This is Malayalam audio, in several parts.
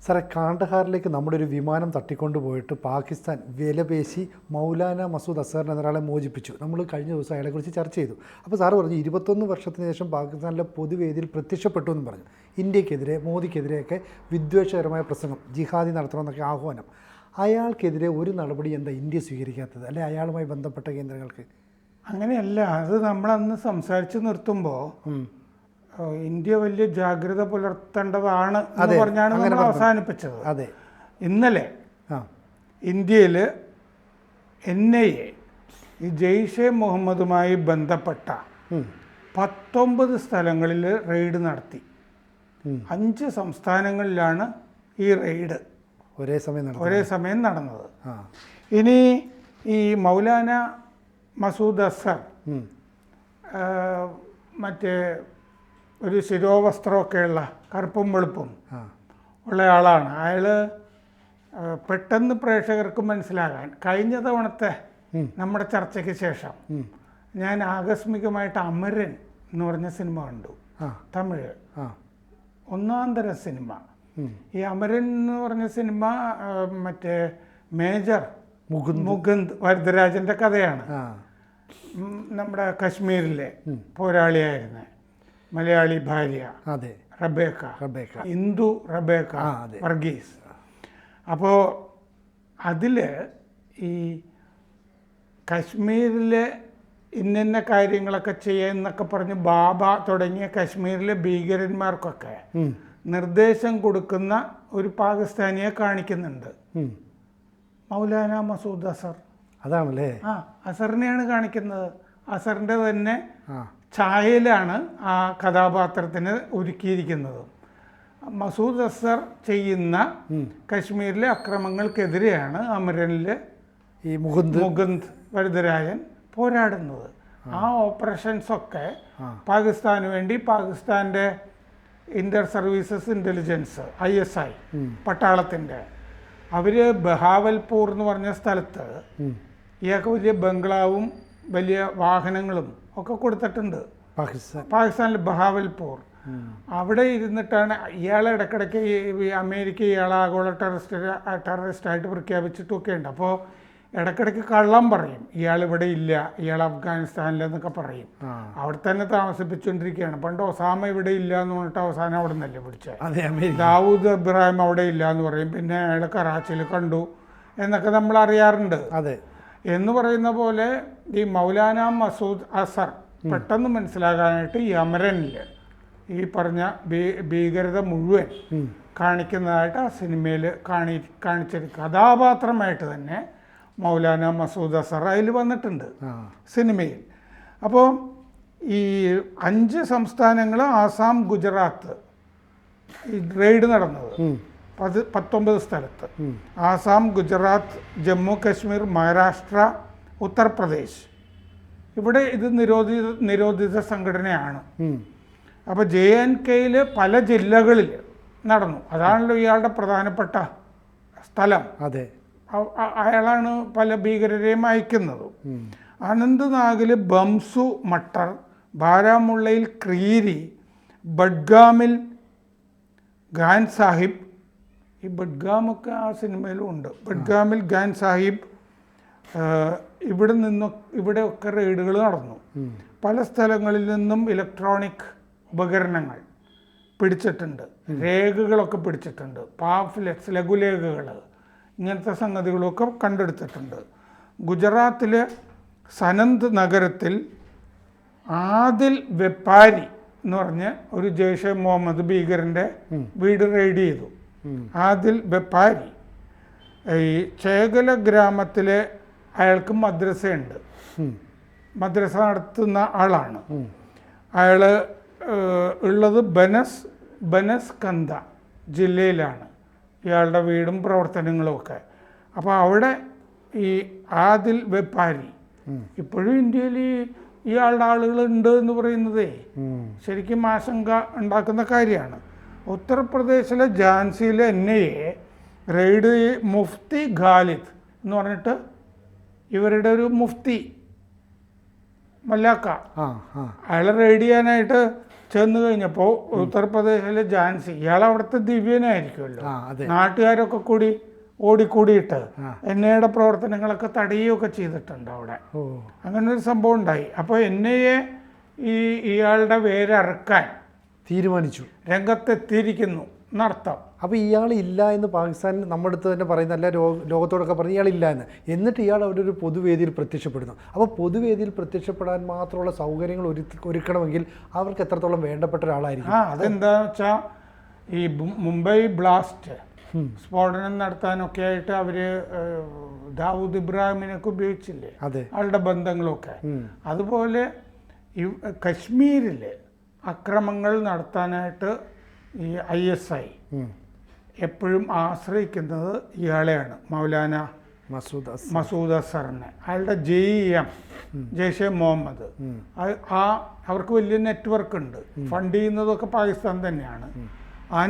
സാറേ, കാണ്ഡഹാറിലേക്ക് നമ്മുടെ ഒരു വിമാനം തട്ടിക്കൊണ്ടുപോയിട്ട് പാകിസ്ഥാൻ വിലപേശി മൗലാന മസൂദ് അസർ എന്നൊരാളെ മോചിപ്പിച്ചു. നമ്മൾ കഴിഞ്ഞ ദിവസം അയാളെക്കുറിച്ച് ചർച്ച ചെയ്തു. അപ്പോൾ സാറ് പറഞ്ഞു 21 വർഷത്തിന് ശേഷം പാകിസ്ഥാനിലെ പൊതുവേദിയിൽ പ്രത്യക്ഷപ്പെട്ടു എന്ന് പറഞ്ഞു. ഇന്ത്യക്കെതിരെ മോദിക്കെതിരെയൊക്കെ വിദ്വേഷകരമായ പ്രസംഗം, ജിഹാദി നടത്തണമെന്നൊക്കെ ആഹ്വാനം. അയാൾക്കെതിരെ ഒരു നടപടി എന്താ ഇന്ത്യ സ്വീകരിക്കാത്തത്, അല്ലെ അയാളുമായി ബന്ധപ്പെട്ട കേന്ദ്രങ്ങൾക്ക്? അങ്ങനെയല്ല, അത് നമ്മളന്ന് സംസാരിച്ച് നിർത്തുമ്പോൾ ഇന്ത്യ വലിയ ജാഗ്രത പുലർത്തേണ്ടതാണ് എന്ന് പറഞ്ഞാണ് നമ്മൾ അവസാനിപ്പിച്ചത്. അതെ. ഇന്നലെ ഇന്ത്യയിൽ NIA ഈ ജെയ്ഷെ മുഹമ്മദുമായി ബന്ധപ്പെട്ട 19 സ്ഥലങ്ങളിൽ റെയ്ഡ് നടത്തി. 5 സംസ്ഥാനങ്ങളിലാണ് ഈ റെയ്ഡ് ഒരേ സമയം നടന്നത്. ഇനി ഈ മൗലാന മസൂദ് അസർ മറ്റേ ഒരു ശിരോവസ്ത്രമൊക്കെയുള്ള കറുപ്പും വെളുപ്പും ഉള്ള ആളാണ്. അയാൾ പെട്ടെന്ന് പ്രേക്ഷകർക്ക് മനസ്സിലാകാൻ കഴിഞ്ഞ തവണത്തെ നമ്മുടെ ചർച്ചയ്ക്ക് ശേഷം ഞാൻ ആകസ്മികമായിട്ട് അമരൻ എന്ന് പറഞ്ഞ സിനിമ കണ്ടു, തമിഴ്, ഒന്നാന്തര സിനിമ. ഈ അമരൻ എന്ന് പറഞ്ഞ സിനിമ മറ്റേ മേജർ മുകുന്ദ് വരദരാജൻ്റെ കഥയാണ്. നമ്മുടെ കശ്മീരിലെ പോരാളിയായിരുന്ന മലയാളി ഭാര്യ റബേക്ക, ഹിന്ദു റബേക്ക വർഗീസ്. അപ്പോൾ അതിൽ ഈ കശ്മീരിലെ ഇന്ന കാര്യങ്ങളൊക്കെ ചെയ്യുന്നൊക്കെ പറഞ്ഞ് ബാബ തുടങ്ങിയ കശ്മീരിലെ ഭീകരന്മാർക്കൊക്കെ നിർദ്ദേശം കൊടുക്കുന്ന ഒരു പാകിസ്ഥാനിയെ കാണിക്കുന്നുണ്ട്, മൗലാന മസൂദ് അസർ. അതാണല്ലേ? അസറിനെയാണ് കാണിക്കുന്നത്. അസറിൻ്റെ തന്നെ ഛായയിലാണ് ആ കഥാപാത്രത്തിന് ഒരുക്കിയിരിക്കുന്നത്. മസൂദ് അസർ ചെയ്യുന്ന കശ്മീരിലെ അക്രമങ്ങൾക്കെതിരെയാണ് അമരനിൽ ഈ മുകുന്ദ് വരദരാജൻ പോരാടുന്നത്. ആ ഓപ്പറേഷൻസൊക്കെ പാകിസ്ഥാന് വേണ്ടി പാകിസ്ഥാൻ്റെ ഇന്റർ സർവീസസ് ഇൻ്റലിജൻസ് ISI പട്ടാളത്തിൻ്റെ അവർ ബഹാവൽപൂർ എന്ന് പറഞ്ഞ സ്ഥലത്ത് ഇയാൾക്ക് വലിയ ബംഗ്ലാവും വലിയ വാഹനങ്ങളും ഒക്കെ കൊടുത്തിട്ടുണ്ട്. പാകിസ്ഥാനിൽ ബഹാവൽപൂർ. അവിടെ ഇരുന്നിട്ടാണ് ഇയാളെ ഇടയ്ക്കിടയ്ക്ക് അമേരിക്ക ഇയാളെ ആഗോള ടെററിസ്റ്റായിട്ട് പ്രഖ്യാപിച്ചിട്ടൊക്കെ ഉണ്ട്. അപ്പോൾ ഇടയ്ക്കിടയ്ക്ക് കള്ളം പറയും, ഇയാളിവിടെ ഇല്ല, ഇയാൾ അഫ്ഗാനിസ്ഥാനിലെന്നൊക്കെ പറയും. അവിടെ തന്നെ താമസിപ്പിച്ചുകൊണ്ടിരിക്കുകയാണ്. പണ്ട് ഒസാമ ഇവിടെ ഇല്ല എന്ന് പറഞ്ഞിട്ട് അവസാനം അവിടെ നിന്നല്ലേ പിടിച്ചത്. ദാവൂദ് ഇബ്രാഹിം അവിടെ ഇല്ല എന്ന് പറയും, പിന്നെ അയാൾ കറാച്ചിയിൽ കണ്ടു എന്നൊക്കെ നമ്മൾ അറിയാറുണ്ട്. അതെ. എന്ന് പറയുന്ന പോലെ ഈ മൗലാന മസൂദ് അസർ പെട്ടെന്ന് മനസ്സിലാകാനായിട്ട് ഈ അമരനിൽ ഈ പറഞ്ഞ ഭീകരത മുഴുവൻ കാണിക്കുന്നതായിട്ട് ആ സിനിമയിൽ കാണിച്ചൊരു കഥാപാത്രമായിട്ട് തന്നെ മൗലാന മസൂദ് അസർ അതിൽ വന്നിട്ടുണ്ട് സിനിമയിൽ. അപ്പോൾ ഈ 5 സംസ്ഥാനങ്ങൾ, ആസാം, ഗുജറാത്ത്, ഈ റെയ്ഡ് നടന്നത് 19 സ്ഥലത്ത്. ആസാം, ഗുജറാത്ത്, ജമ്മു കശ്മീർ, മഹാരാഷ്ട്ര, ഉത്തർപ്രദേശ്. ഇവിടെ ഇത് നിരോധിത സംഘടനയാണ്. അപ്പോൾ JNKയിൽ പല ജില്ലകളിൽ നടന്നു. അതാണല്ലോ ഇയാളുടെ പ്രധാനപ്പെട്ട സ്ഥലം. അതെ. അയാളാണ് പല ഭീകരരെയും അയക്കുന്നത്. അനന്ത്നാഗിൽ ബംസു മട്ടർ, ബാരാമുള്ളയിൽ ക്രീരി, ബഡ്ഗാമിൽ ഖാൻ സാഹിബ്. ഈ ബഡ്ഗാമൊക്കെ ആ സിനിമയിലും ഉണ്ട്. ബഡ്ഗാമിൽ ഖാൻ സാഹിബ്. ഇവിടെയൊക്കെ റെയ്ഡുകൾ നടന്നു. പല സ്ഥലങ്ങളിൽ നിന്നും ഇലക്ട്രോണിക് ഉപകരണങ്ങൾ പിടിച്ചിട്ടുണ്ട്, രേഖകളൊക്കെ പിടിച്ചിട്ടുണ്ട്, പാംഫ്ലെറ്റ്സ്, ലഘുലേഖകൾ, ഇങ്ങനത്തെ സംഗതികളൊക്കെ കണ്ടെടുത്തിട്ടുണ്ട്. ഗുജറാത്തിലെ സനന്ദ് നഗരത്തിൽ ആദിൽ വെപ്പാരി എന്ന് പറഞ്ഞ് ഒരു ജെയ്ഷെ മുഹമ്മദ് ഭീകരൻ്റെ വീട് റെയ്ഡ് ചെയ്തു. ആദിൽ വെപ്പാരി ഈ ചേകല ഗ്രാമത്തിലെ അയാൾക്ക് മദ്രസയുണ്ട്, മദ്രസ നടത്തുന്ന ആളാണ്. അയാൾ ഉള്ളത് ബനസ്കന്ദ ജില്ലയിലാണ് ഇയാളുടെ വീടും പ്രവർത്തനങ്ങളും ഒക്കെ. അപ്പോൾ അവിടെ ഈ ആദിൽ വെപ്പാരി ഇപ്പോഴും ഇന്ത്യയിൽ ഇയാളുടെ ആളുകളുണ്ട് എന്ന് പറയുന്നതേ ശരിക്കും ആശങ്ക ഉണ്ടാക്കുന്ന കാര്യമാണ്. ഉത്തർപ്രദേശിലെ ഝാൻസിയിലെ NIA റെയ്ഡ് മുഫ്തി ഖാലിദ് എന്ന് പറഞ്ഞിട്ട് ഇവരുടെ ഒരു മുഫ്തി മല്ലാക്ക, അയാളെ റെയ്ഡ് ചെയ്യാനായിട്ട് ചെന്ന് കഴിഞ്ഞപ്പോൾ ഉത്തർപ്രദേശിലെ ഝാൻസി, ഇയാൾ അവിടുത്തെ ദിവ്യനായിരിക്കുമല്ലോ, അതെ. നാട്ടുകാരൊക്കെ കൂടി ഓടിക്കൂടിയിട്ട് എൻ ഐയുടെ പ്രവർത്തനങ്ങളൊക്കെ തടയുകയൊക്കെ ചെയ്തിട്ടുണ്ട് അവിടെ. അങ്ങനെ ഒരു സംഭവം ഉണ്ടായി. അപ്പോൾ എൻ ഐയെ ഇയാളുടെ വേരറുക്കാൻ തീരുമാനിച്ചു, രംഗത്തെത്തിയിരിക്കുന്നു എന്നർത്ഥം. അപ്പോൾ ഇയാൾ ഇല്ല എന്ന് പാകിസ്ഥാൻ നമ്മുടെ അടുത്ത് തന്നെ പറയുന്ന അല്ല ലോകത്തോടൊക്കെ പറഞ്ഞ് ഇയാളില്ല എന്ന്. എന്നിട്ട് ഇയാൾ അവിടെ ഒരു പൊതുവേദിയിൽ പ്രത്യക്ഷപ്പെടുന്നു. അപ്പോൾ പൊതുവേദിയിൽ പ്രത്യക്ഷപ്പെടാൻ മാത്രമുള്ള സൗകര്യങ്ങൾ ഒരുക്കണമെങ്കിൽ അവർക്ക് എത്രത്തോളം വേണ്ടപ്പെട്ട ഒരാളായിരിക്കും. അതെന്താണെന്ന് വെച്ചാൽ ഈ മുംബൈ ബ്ലാസ്റ്റ് സ്ഫോടനം നടത്താനൊക്കെ ആയിട്ട് അവർ ദാവൂദ് ഇബ്രാഹിമിനൊക്കെ ഉപയോഗിച്ചില്ലേ, അതെ, ആളുടെ ബന്ധങ്ങളൊക്കെ. അതുപോലെ കശ്മീരിൽ അക്രമങ്ങൾ നടത്താനായിട്ട് ഈ ISI എപ്പോഴും ആശ്രയിക്കുന്നത് ഇയാളെയാണ്, മൗലാന മസൂദ് അസറിനെ. അയാളുടെ JEM, ജെയ്ഷെ മുഹമ്മദ്, അവർക്ക് വലിയ നെറ്റ്വർക്ക് ഉണ്ട്. ഫണ്ട് ചെയ്യുന്നതൊക്കെ പാകിസ്ഥാൻ തന്നെയാണ്. ആ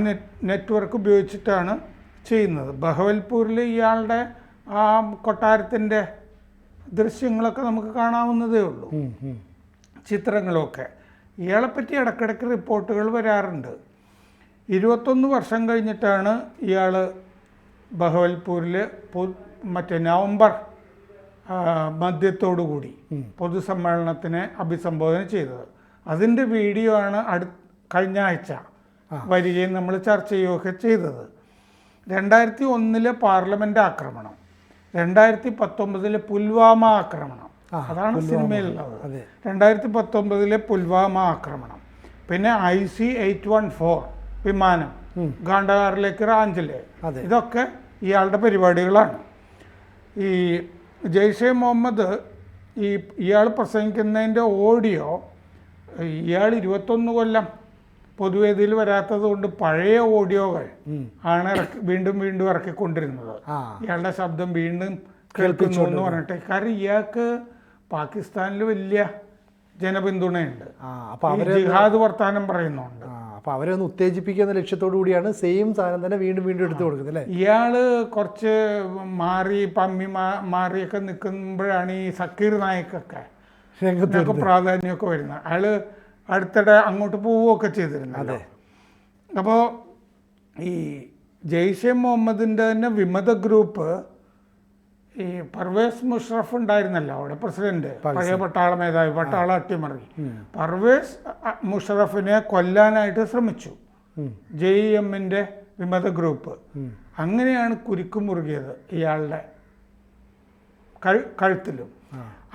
നെറ്റ്വർക്ക് ഉപയോഗിച്ചിട്ടാണ് ചെയ്യുന്നത്. ബഹവൽപൂരിൽ ഇയാളുടെ ആ കൊട്ടാരത്തിൻ്റെ ദൃശ്യങ്ങളൊക്കെ നമുക്ക് കാണാവുന്നതേ ഉള്ളൂ, ചിത്രങ്ങളൊക്കെ. ഇയാളെപ്പറ്റി ഇടയ്ക്കിടയ്ക്ക് റിപ്പോർട്ടുകൾ വരാറുണ്ട്. 21 വർഷം കഴിഞ്ഞിട്ടാണ് ഇയാൾ ബഹവൽപൂരിൽ മറ്റേ നവംബർ മധ്യത്തോടുകൂടി പൊതുസമ്മേളനത്തിനെ അഭിസംബോധന ചെയ്തത്. അതിൻ്റെ വീഡിയോ ആണ് കഴിഞ്ഞ ആഴ്ച വരികയും നമ്മൾ ചർച്ച ചെയ്യുകയൊക്കെ ചെയ്തത്. 2001 പാർലമെൻറ്റ് ആക്രമണം, 2019 പുൽവാമ ആക്രമണം, അതാണ് സിനിമയിലുള്ളത്. 2019 പുൽവാമ ആക്രമണം, പിന്നെ IC-814 വിമാനം ഗാണ്ടഹാറിലേക്ക് റാഞ്ചില്, ഇതൊക്കെ ഇയാളുടെ പരിപാടികളാണ്. ഈ ജെയ്ഷെ മുഹമ്മദ് ഇയാൾ പ്രസംഗിക്കുന്നതിൻ്റെ ഓഡിയോ ഇയാൾ 21 കൊല്ലം പൊതുവേദിയിൽ വരാത്തത് കൊണ്ട് പഴയ ഓഡിയോകൾ ആണ് വീണ്ടും വീണ്ടും ഇറക്കിക്കൊണ്ടിരുന്നത്. ഇയാളുടെ ശബ്ദം വീണ്ടും കേൾക്കുന്നു എന്ന് പറഞ്ഞിട്ട്. കാരണം ഇയാൾക്ക് പാകിസ്ഥാനിൽ വലിയ ജനപിന്തുണയുണ്ട്, ജിഹാദ് വർത്താനം പറയുന്നുണ്ട്. അപ്പോൾ അവരെ ഒന്ന് ഉത്തേജിപ്പിക്കുന്ന ലക്ഷ്യത്തോടു കൂടിയാണ് സെയിം സാധനം തന്നെ വീണ്ടും വീണ്ടും എടുത്തു കൊടുക്കുന്നത് അല്ലേ. ഇയാൾ കുറച്ച് മാറിയൊക്കെ നിൽക്കുമ്പോഴാണ് ഈ സക്കീർ നായിക്കൊക്കെ രംഗത്തൊക്കെ പ്രാധാന്യമൊക്കെ വരുന്നത്. അയാൾ അടുത്തിടെ അങ്ങോട്ട് പോവുകയൊക്കെ ചെയ്തിരുന്നത്. അപ്പോൾ ഈ ജെയ്ഷെ മുഹമ്മദിൻ്റെ തന്നെ വിമത ഗ്രൂപ്പ്, ഈ പർവേസ് മുഷറഫ് ഉണ്ടായിരുന്നല്ലോ അവിടെ പ്രസിഡന്റ്, പഴയ പട്ടാള മേധാവി, പട്ടാള അട്ടിമറി. പർവേസ് മുഷറഫിനെ കൊല്ലാനായിട്ട് ശ്രമിച്ചു JEMന്റെ വിമത ഗ്രൂപ്പ്. അങ്ങനെയാണ് കുരുക്ക് മുറുകിയത് ഇയാളുടെ കഴുത്തിലും.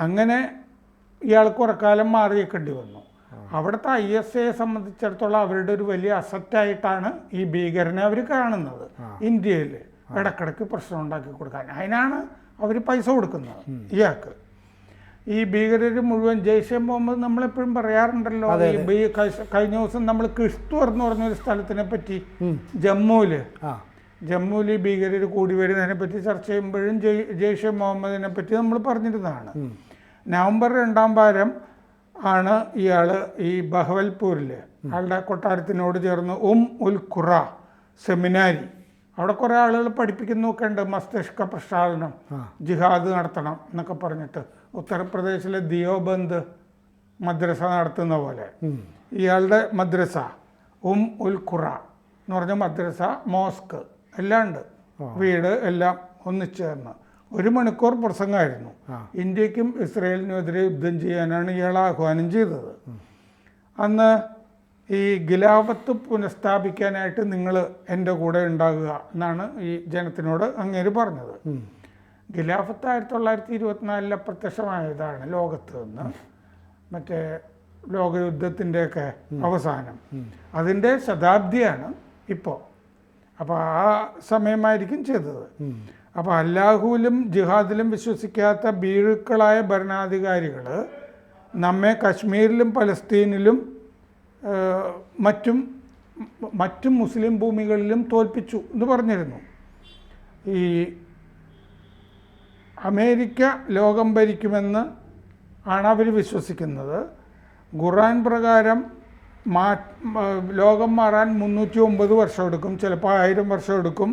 അങ്ങനെ ഇയാൾ കുറക്കാലം മാറിയേക്കേണ്ടി വന്നു. അവിടുത്തെ ISIയെ സംബന്ധിച്ചിടത്തോളം അവരുടെ ഒരു വലിയ അസറ്റായിട്ടാണ് ഈ ഭീകരനെ അവർ കാണുന്നത്. ഇന്ത്യയിൽ ഇടക്കിടയ്ക്ക് പ്രശ്നം ഉണ്ടാക്കി കൊടുക്കാൻ, അതിനാണ് അവർ പൈസ കൊടുക്കുന്നത് ഇയാൾക്ക്. ഈ ഭീകരർ മുഴുവൻ ജെയ്ഷെ മുഹമ്മദ് നമ്മളെപ്പോഴും പറയാറുണ്ടല്ലോ. കഴിഞ്ഞ ദിവസം നമ്മൾ കിഷ്ത്വർ എന്ന് പറഞ്ഞൊരു സ്ഥലത്തിനെ പറ്റി ജമ്മുവിൽ ഈ ഭീകരർ കൂടി വരുന്നതിനെ പറ്റി ചർച്ച ചെയ്യുമ്പോഴും ജെയ്ഷെ മുഹമ്മദിനെ പറ്റി നമ്മൾ പറഞ്ഞിരുന്നതാണ്. നവംബർ 2-ാം വാരം ആണ് ഇയാൾ ഈ ബഹവൽപൂരിൽ ആളുടെ കൊട്ടാരത്തിനോട് ചേർന്ന് ഉൽ ഖുറ സെമിനാരി, അവിടെ കുറേ ആളുകൾ പഠിപ്പിക്കുന്നൊക്കെ ഉണ്ട്. മസ്തിഷ്ക പ്രക്ഷാളനം, ജിഹാദ് നടത്തണം എന്നൊക്കെ പറഞ്ഞിട്ട് ഉത്തർപ്രദേശിലെ ദിയോബന്ദ് മദ്രസ നടത്തുന്ന പോലെ ഇയാളുടെ മദ്രസ ഉൽ ഖുറ എന്ന് പറഞ്ഞ മദ്രസ, മോസ്ക് എല്ലാം ഉണ്ട്, വീട് എല്ലാം ഒന്നിച്ചേർന്ന് 1 മണിക്കൂർ പ്രസംഗമായിരുന്നു. ഇന്ത്യക്കും ഇസ്രയേലിനുമെതിരെ യുദ്ധം ചെയ്യാനാണ് ഇയാൾ ആഹ്വാനം ചെയ്തത്. അന്ന് ഈ ഖിലാഫത്ത് പുനഃസ്ഥാപിക്കാനായിട്ട് നിങ്ങൾ എൻ്റെ കൂടെ ഉണ്ടാകുക എന്നാണ് ഈ ജനത്തിനോട് അങ്ങേര് പറഞ്ഞത്. ഖിലാഫത്ത് 1924 അപ്രത്യക്ഷമായതാണ് ലോകത്ത് നിന്ന്, മറ്റേ ലോകയുദ്ധത്തിൻ്റെയൊക്കെ അവസാനം. അതിൻ്റെ ശതാബ്ദിയാണ് ഇപ്പോൾ. അപ്പോൾ ആ സമയമായിരിക്കും ചെയ്തത്. അപ്പോൾ അല്ലാഹുവിലും ജിഹാദിലും വിശ്വസിക്കാത്ത ഭീരുക്കളായ ഭരണാധികാരികൾ നമ്മെ കശ്മീരിലും പലസ്തീനിലും മറ്റും മുസ്ലിം ഭൂമികളിലും തോൽപ്പിച്ചു എന്ന് പറഞ്ഞിരുന്നു. ഈ അമേരിക്ക ലോകം ഭരിക്കുമെന്ന് ആണ് അവർ വിശ്വസിക്കുന്നത്. ഖുർആൻ പ്രകാരം ലോകം മാറാൻ 309 വർഷം എടുക്കും, ചിലപ്പോൾ 1000 വർഷം എടുക്കും,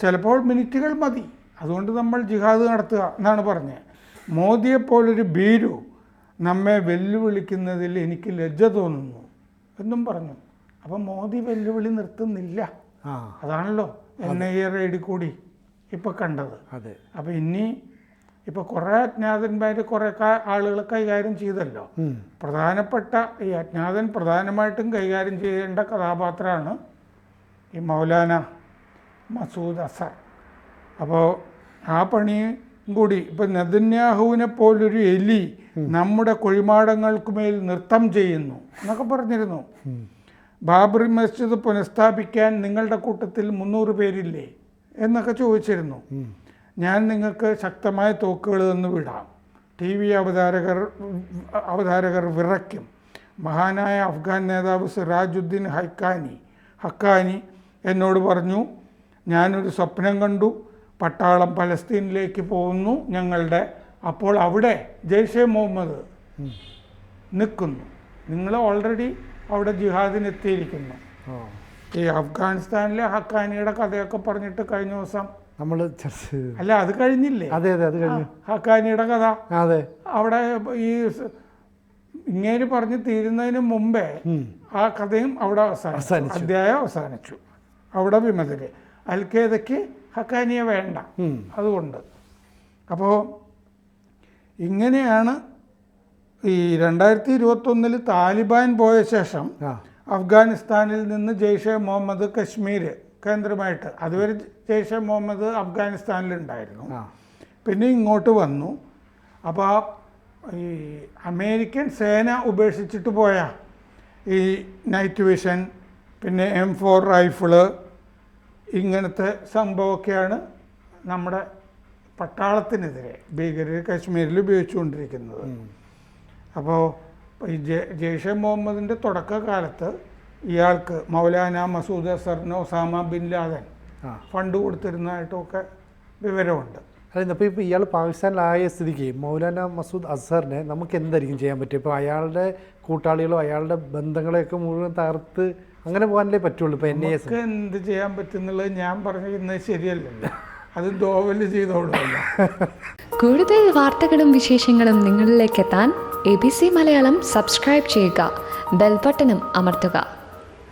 ചിലപ്പോൾ മിനിറ്റുകൾ മതി. അതുകൊണ്ട് നമ്മൾ ജിഹാദ് നടത്തുക എന്നാണ് പറഞ്ഞത്. മോദിയെപ്പോലൊരു ഭീരു നമ്മെ വെല്ലുവിളിക്കുന്നതിൽ എനിക്ക് ലജ്ജ തോന്നുന്നു എന്നും പറഞ്ഞു. അപ്പം മോദി വെല്ലുവിളി നിർത്തുന്നില്ല. അതാണല്ലോ NIA റെയ്ഡിൽ കൂടി ഇപ്പം കണ്ടത്. അതെ. അപ്പം ഇനി ഇപ്പം കുറേ അജ്ഞാതന്മാർ കുറേ ആളുകൾ കൈകാര്യം ചെയ്തല്ലോ. പ്രധാനപ്പെട്ട ഈ അജ്ഞാതൻ പ്രധാനമായിട്ടും കൈകാര്യം ചെയ്യേണ്ട കഥാപാത്രമാണ് ഈ മൗലാന മസൂദ് അസർ. അപ്പോൾ ആ പണിയും കൂടി ഇപ്പം നെതന്യാഹുവിനെ പോലൊരു എലി നമ്മുടെ കുഴിമാടങ്ങൾക്ക് മേൽ നൃത്തം ചെയ്യുന്നു എന്നൊക്കെ പറഞ്ഞിരുന്നു. ബാബറി മസ്ജിദ് പുനഃസ്ഥാപിക്കാൻ നിങ്ങളുടെ കൂട്ടത്തിൽ 300 പേരില്ലേ എന്നൊക്കെ ചോദിച്ചിരുന്നു. ഞാൻ നിങ്ങൾക്ക് ശക്തമായ തോക്കുകൾ തന്നു വിടാം. TV അവതാരകർ വിറയ്ക്കും. മഹാനായ അഫ്ഗാൻ നേതാവ് സിറാജുദ്ദീൻ ഹക്കാനി എന്നോട് പറഞ്ഞു, ഞാനൊരു സ്വപ്നം കണ്ടു, പട്ടാളം പലസ്തീനിലേക്ക് പോകുന്നു ഞങ്ങളുടെ. അപ്പോൾ അവിടെ ജയ്ഷെ മുഹമ്മദ് നിൽക്കുന്നു. നിങ്ങൾ ഓൾറെഡി അവിടെ ജിഹാദിനെത്തിയിരിക്കുന്നു. ഈ അഫ്ഗാനിസ്ഥാനിലെ ഹക്കാനിയുടെ കഥയൊക്കെ പറഞ്ഞിട്ട് കഴിഞ്ഞ ദിവസം നമ്മൾ അല്ല അത് കഴിഞ്ഞില്ലേ? അതെ അതെ, അത് കഴിഞ്ഞു. ഹക്കാനിയുടെ കഥ അതെ. അവിടെ ഈ ഇങ്ങേര് പറഞ്ഞ് തീരുന്നതിന് മുമ്പേ ആ കഥയും അവിടെ അവസാനിച്ചു. അധ്യായം അവസാനിച്ചു. അവിടെ വിമതര് അൽഖേദയ്ക്ക് ഹക്കാനിയെ വേണ്ട. അതുകൊണ്ട് അപ്പോൾ ഇങ്ങനെയാണ് ഈ 2021 താലിബാൻ പോയ ശേഷം അഫ്ഗാനിസ്ഥാനിൽ നിന്ന് ജയ്ഷെ മുഹമ്മദ് കശ്മീർ കേന്ദ്രമായിട്ട്, അതുവരെ ജയ്ഷെ മുഹമ്മദ് അഫ്ഗാനിസ്ഥാനിലുണ്ടായിരുന്നു, പിന്നെ ഇങ്ങോട്ട് വന്നു. അപ്പോൾ ഈ അമേരിക്കൻ സേന ഉപേക്ഷിച്ചിട്ട് പോയ ഈ നൈറ്റ് വിഷൻ, പിന്നെ M4 റൈഫിള്, ഇങ്ങനത്തെ സംഭവമൊക്കെയാണ് നമ്മുടെ പട്ടാളത്തിനെതിരെ ഭീകരർ കശ്മീരിൽ ഉപയോഗിച്ചുകൊണ്ടിരിക്കുന്നത്. അപ്പോൾ ഈ ജയ്ഷെ മുഹമ്മദിൻ്റെ തുടക്കകാലത്ത് ഇയാൾക്ക് മൗലാന മസൂദ് അസറിന് ഒസാമ ബിൻ ലാദൻ ഫണ്ട് കൊടുത്തിരുന്നതായിട്ടൊക്കെ വിവരമുണ്ട്. അതായത് ഇപ്പോൾ ഇയാൾ പാകിസ്ഥാനിലായ സ്ഥിതിക്ക് മൗലാന മസൂദ് അസറിനെ നമുക്ക് എന്തായിരിക്കും ചെയ്യാൻ പറ്റുക? ഇപ്പോൾ അയാളുടെ കൂട്ടാളികളോ അയാളുടെ ബന്ധങ്ങളെയൊക്കെ മുഴുവൻ തകർത്ത് അങ്ങനെ പോകാനല്ലേ പറ്റുള്ളൂ. ഇപ്പോൾ NIA എന്ത് ചെയ്യാൻ പറ്റുന്നുള്ളത് ഞാൻ പറഞ്ഞിരുന്നത് ശരിയല്ലല്ലോ. അത് ദോവല് ചെയ്തോളൂല്ലോ. കൂടുതൽ വാർത്തകളും വിശേഷങ്ങളും നിങ്ങളിലേക്ക് എത്താൻ ABC മലയാളം സബ്സ്ക്രൈബ് ചെയ്യുക, ബെൽ ബട്ടണും അമർത്തുക.